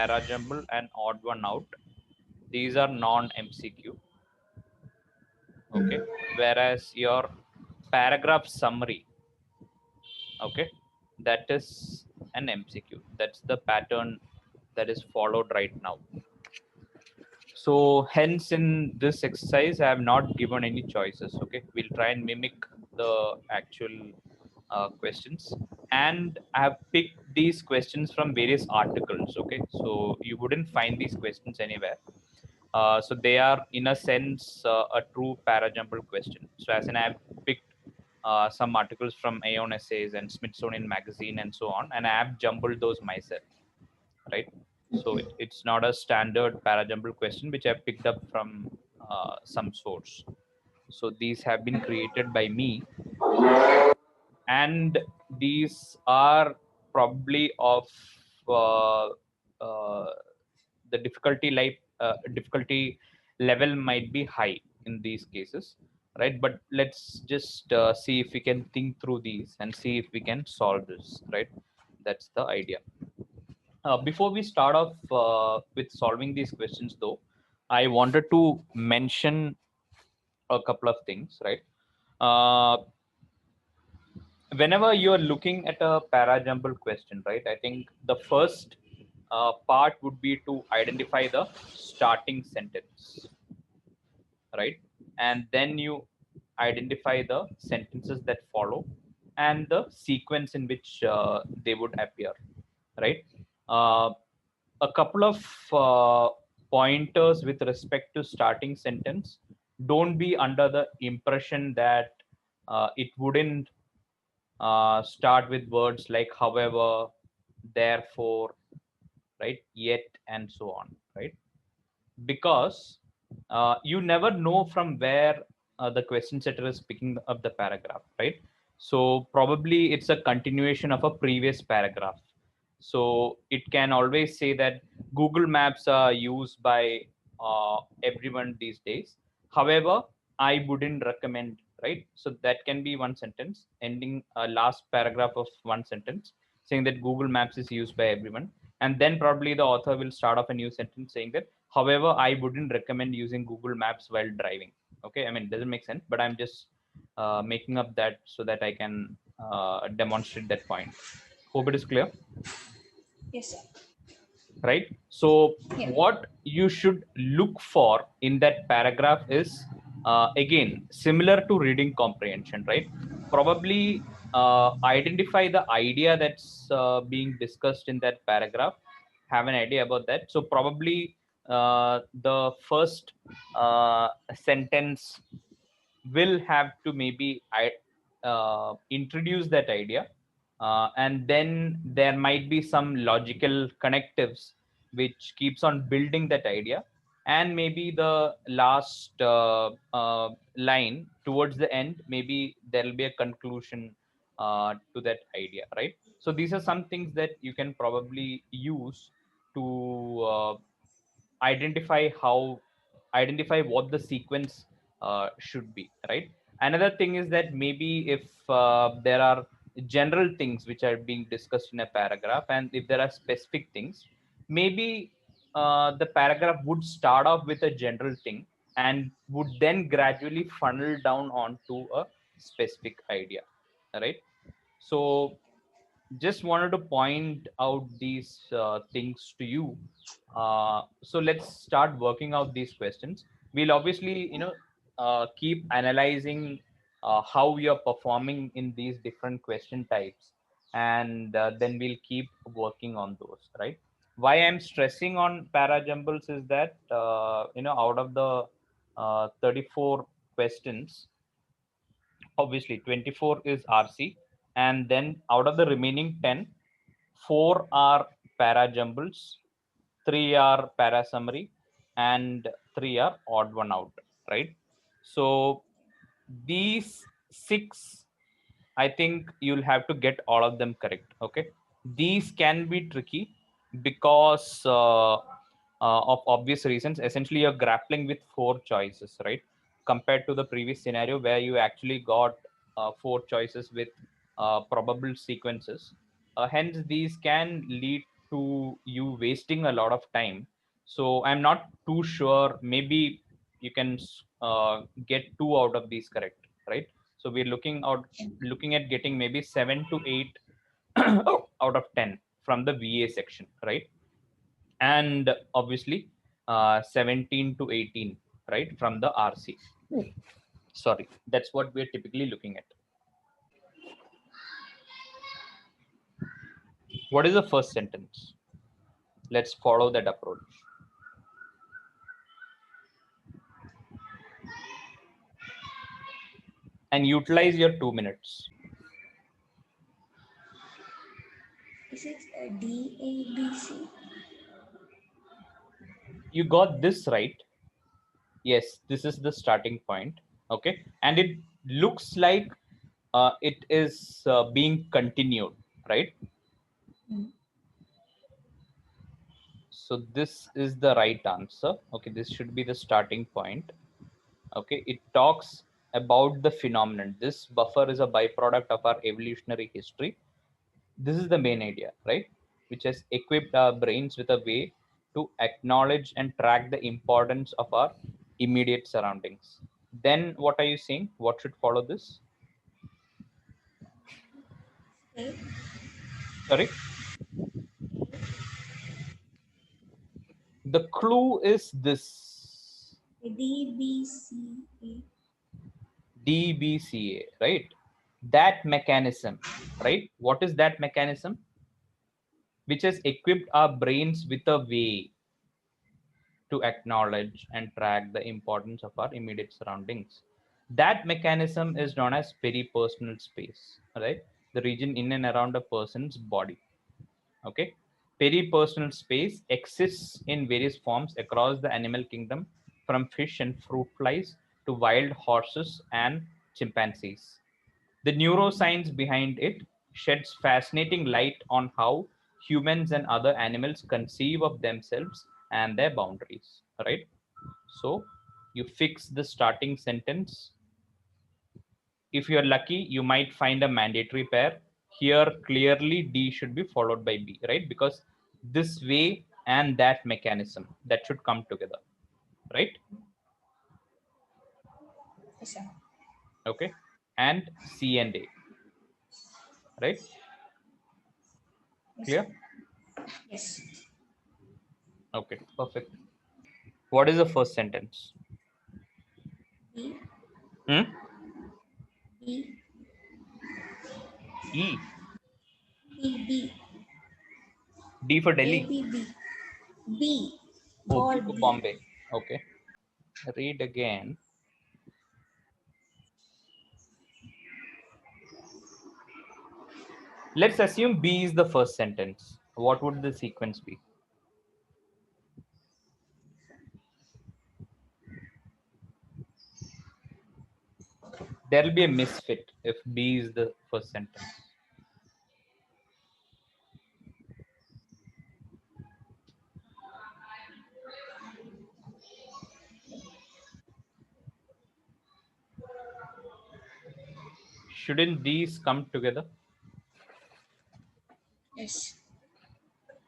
para jumble and odd one out, these are non-MCQ. Okay, whereas your paragraph summary, okay, that is an MCQ. That's the pattern that is followed right now. So hence in this exercise, I have not given any choices. Okay, we'll try and mimic the actual questions, and I have picked these questions from various articles. Okay, so you wouldn't find these questions anywhere. So they are in a sense a true para jumble question. So as in I have picked some articles from Aeon Essays and Smithsonian Magazine and so on, and I have jumbled those myself, right? So it's not a standard para jumble question which I picked up from some source. So these have been created by me, and these are probably of uh, uh, the difficulty level might be high in these cases, right? But let's just see if we can think through these and see if we can solve this, right? That's the idea. Before we start off with solving these questions, though, I wanted to mention a couple of things, right? Uh, Whenever you're looking at a para jumble question, right, I think the first part would be to identify the starting sentence, right? And then you identify the sentences that follow and the sequence in which they would appear, right? Uh, a couple of pointers with respect to starting sentence. Don't be under the impression that it wouldn't start with words like however, therefore, right, yet, and so on, right? Because you never know from where the question setter is picking up the paragraph, right? So probably it's a continuation of a previous paragraph. So it can always say that Google Maps are used by everyone these days. However, I wouldn't recommend, right? So that can be one sentence, ending a last paragraph of one sentence, saying that Google Maps is used by everyone. And then probably the author will start off a new sentence saying that, however, I wouldn't recommend using Google Maps while driving. Okay, I mean, it doesn't make sense, but I'm just making up that so that I can demonstrate that point. Hope it is clear. Yes, sir. Right? So Yeah. what you should look for in that paragraph is again similar to reading comprehension, right? Probably identify the idea that's being discussed in that paragraph, have an idea about that. So probably the first sentence will have to maybe introduce that idea, and then there might be some logical connectives which keeps on building that idea, and maybe the last line towards the end, maybe there will be a conclusion to that idea, right? So these are some things that you can probably use to identify what the sequence should be, right? Another thing is that maybe if there are general things which are being discussed in a paragraph, and if there are specific things, maybe the paragraph would start off with a general thing and would then gradually funnel down onto a specific idea, right? So just wanted to point out these things to you. So let's start working out these questions. We'll obviously, keep analyzing how you're performing in these different question types, and then we'll keep working on those, right? Why I'm stressing on para jumbles is that, out of the 34 questions, obviously 24 is RC, and then out of the remaining 10, 4 are para jumbles, 3 are para summary, and 3 are odd one out, right? So these 6, I think you'll have to get all of them correct. Okay, these can be tricky because of obvious reasons. Essentially, you're grappling with 4 choices, right? Compared to the previous scenario where you actually got 4 choices with probable sequences. Hence, these can lead to you wasting a lot of time. So I'm not too sure. Maybe you can get 2 out of these correct, right? So we're looking at getting maybe 7 to 8 out of 10 from the VA section, right? And obviously 17 to 18, right, from the RC. Sorry, that's what we're typically looking at. What is the first sentence? Let's follow that approach. And utilize your 2 minutes. Is it DABC? You got this right. Yes, this is the starting point. Okay. And it looks like it is being continued, right? Mm. So this is the right answer. Okay. This should be the starting point. Okay. It talks about the phenomenon. This buffer is a byproduct of our evolutionary history. This is the main idea, right? Which has equipped our brains with a way to acknowledge and track the importance of our immediate surroundings. Then what are you saying? What should follow this? A. Sorry. The clue is this. DBCA. DBCA, right? That mechanism, right? What is that mechanism? Which has equipped our brains with a way to acknowledge and track the importance of our immediate surroundings. That mechanism is known as peripersonal space, right? The region in and around a person's body. Okay. Peripersonal space exists in various forms across the animal kingdom, from fish and fruit flies to wild horses and chimpanzees. The neuroscience behind it sheds fascinating light on how humans and other animals conceive of themselves and their boundaries, right? So you fix the starting sentence. If you're lucky, you might find a mandatory pair. Here, clearly, D should be followed by B, right? Because this way and that mechanism, that should come together, right? Yes, sir. Okay. And C and A, right? Yes, Clear? sir. Yes. Okay, perfect. What is the first sentence? B. Hmm? B. E. B. D for A, Delhi. B, B. B. Oh, B God, for B. Bombay. Okay. Read again. Let's assume B is the first sentence. What would the sequence be? There will be a misfit if B is the first sentence. Shouldn't these come together? Yes.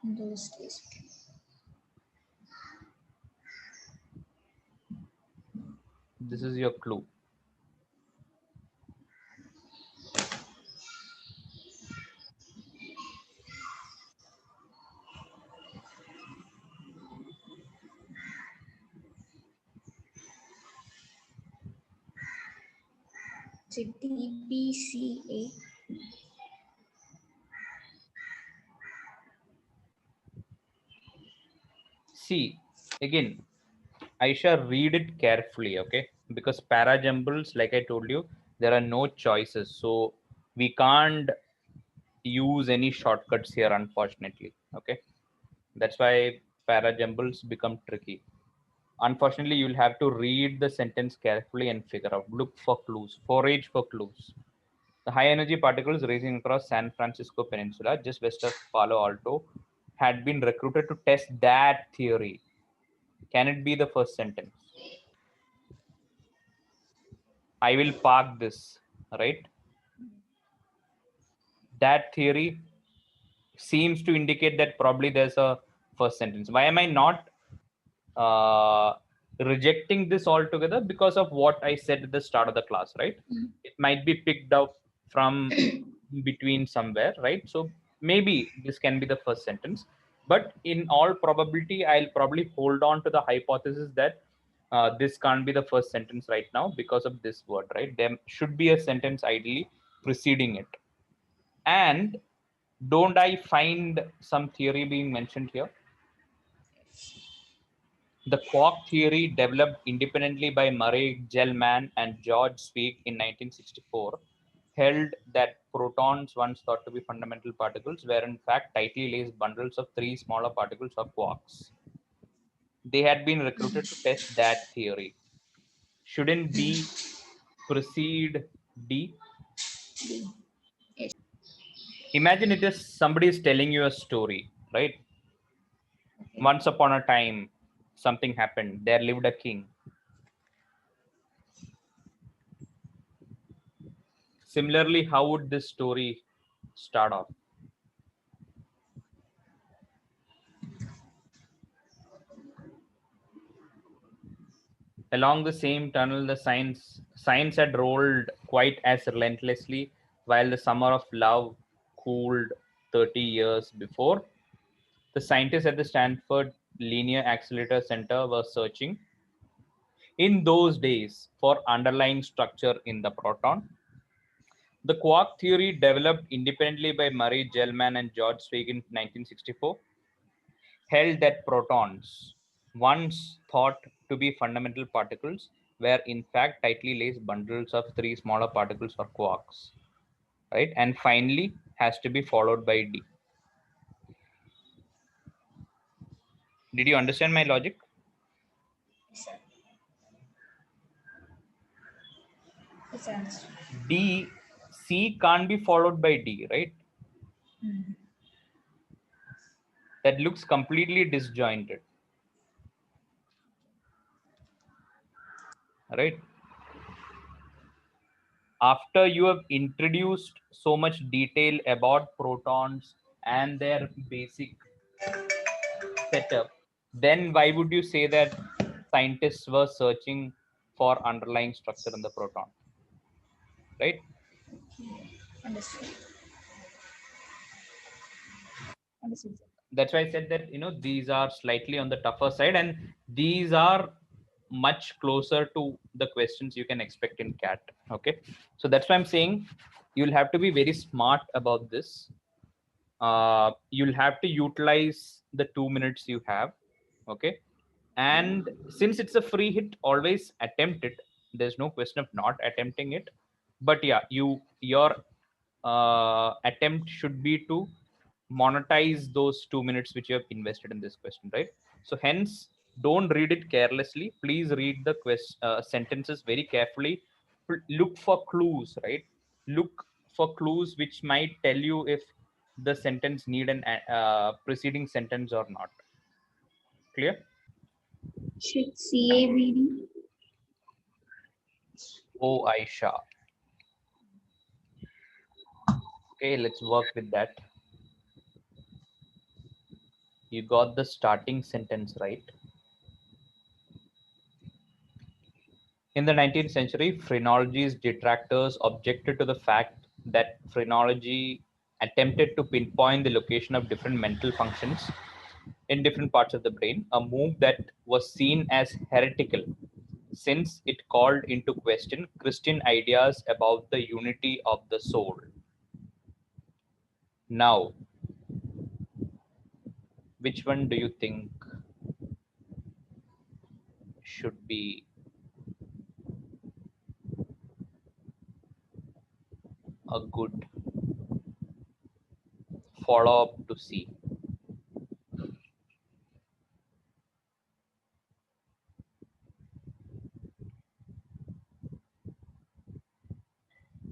In those days. This is your clue. Is it DBCA? See, again, Aisha, read it carefully, okay? Because para jumbles, like I told you, there are no choices. So we can't use any shortcuts here, unfortunately. Okay. That's why para jumbles become tricky. Unfortunately, you'll have to read the sentence carefully and figure out. Look for clues, forage for clues. The high energy particles racing across San Francisco Peninsula, just west of Palo Alto, had been recruited to test that theory. Can it be the first sentence? I will park this, right? That theory seems to indicate that probably there's a first sentence. Why am I not rejecting this altogether? Because of what I said at the start of the class, right? It might be picked up from between somewhere, right? So maybe this can be the first sentence, but in all probability, I'll probably hold on to the hypothesis that this can't be the first sentence right now because of this word, right? There should be a sentence ideally preceding it. And don't I find some theory being mentioned here? The quark theory, developed independently by Murray Gell-Mann and George Zweig in 1964, held that protons, once thought to be fundamental particles, were in fact tightly laced bundles of three smaller particles or quarks. They had been recruited to test that theory. Shouldn't B precede D? B. Yes. Imagine it is somebody is telling you a story, right? Okay. Once upon a time, something happened. There lived a king. Similarly, how would this story start off? Along the same tunnel, the science had rolled quite as relentlessly, while the summer of love cooled 30 years before. The scientists at the Stanford Linear Accelerator Center were searching in those days for underlying structure in the proton. The quark theory, developed independently by Murray Gell-Mann and George Zweig in 1964, held that protons, once thought to be fundamental particles, were in fact tightly laced bundles of three smaller particles or quarks, right? And finally has to be followed by D. Did you understand my logic? Yes, sir. Yes, I understand. D, C can't be followed by D, right? That looks completely disjointed, right? After you have introduced so much detail about protons and their basic setup, then why would you say that scientists were searching for underlying structure in the proton, right? Understood. Understood, sir. That's why I said that, these are slightly on the tougher side, and these are much closer to the questions you can expect in CAT. Okay, so that's why I'm saying you'll have to be very smart about this. You'll have to utilize the 2 minutes you have. Okay, and since it's a free hit, always attempt it. There's no question of not attempting it, but yeah, your attempt should be to monetize those 2 minutes which you have invested in this question, right? So hence, don't read it carelessly. Please read the sentences very carefully. Look for clues, right? Look for clues which might tell you if the sentence need an preceding sentence or not. Clear? Should CABD? Oh, Aisha. Okay, let's work with that. You got the starting sentence right. In the 19th century, phrenology's detractors objected to the fact that phrenology attempted to pinpoint the location of different mental functions in different parts of the brain, a move that was seen as heretical since it called into question Christian ideas about the unity of the soul. Now, which one do you think should be a good follow up to see?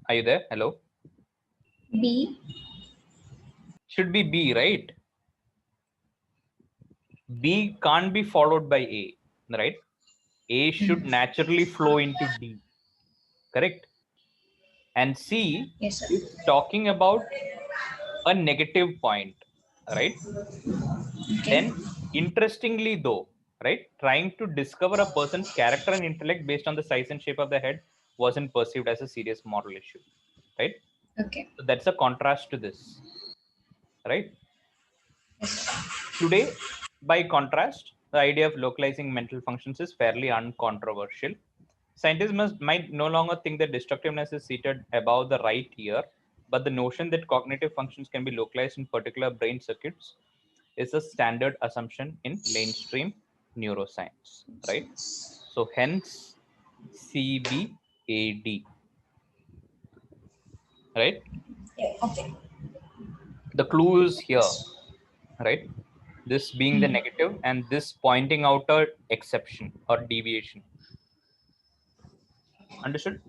Are you there? Hello? B. Should be B, right? B can't be followed by A, right? A should naturally flow into D, correct? And C Yes, sir. is talking about a negative point. right? Okay. Then, interestingly though, right, trying to discover a person's character and intellect based on the size and shape of the head wasn't perceived as a serious moral issue, right? Okay. So that's a contrast to this, right? Today, by contrast, the idea of localizing mental functions is fairly uncontroversial. Scientists might no longer think that destructiveness is seated above the right ear, but the notion that cognitive functions can be localized in particular brain circuits is a standard assumption in mainstream neuroscience, right? So hence CBAD, right? Yeah. Okay. The clue is here, right? This being the negative and this pointing out a exception or deviation. Understood?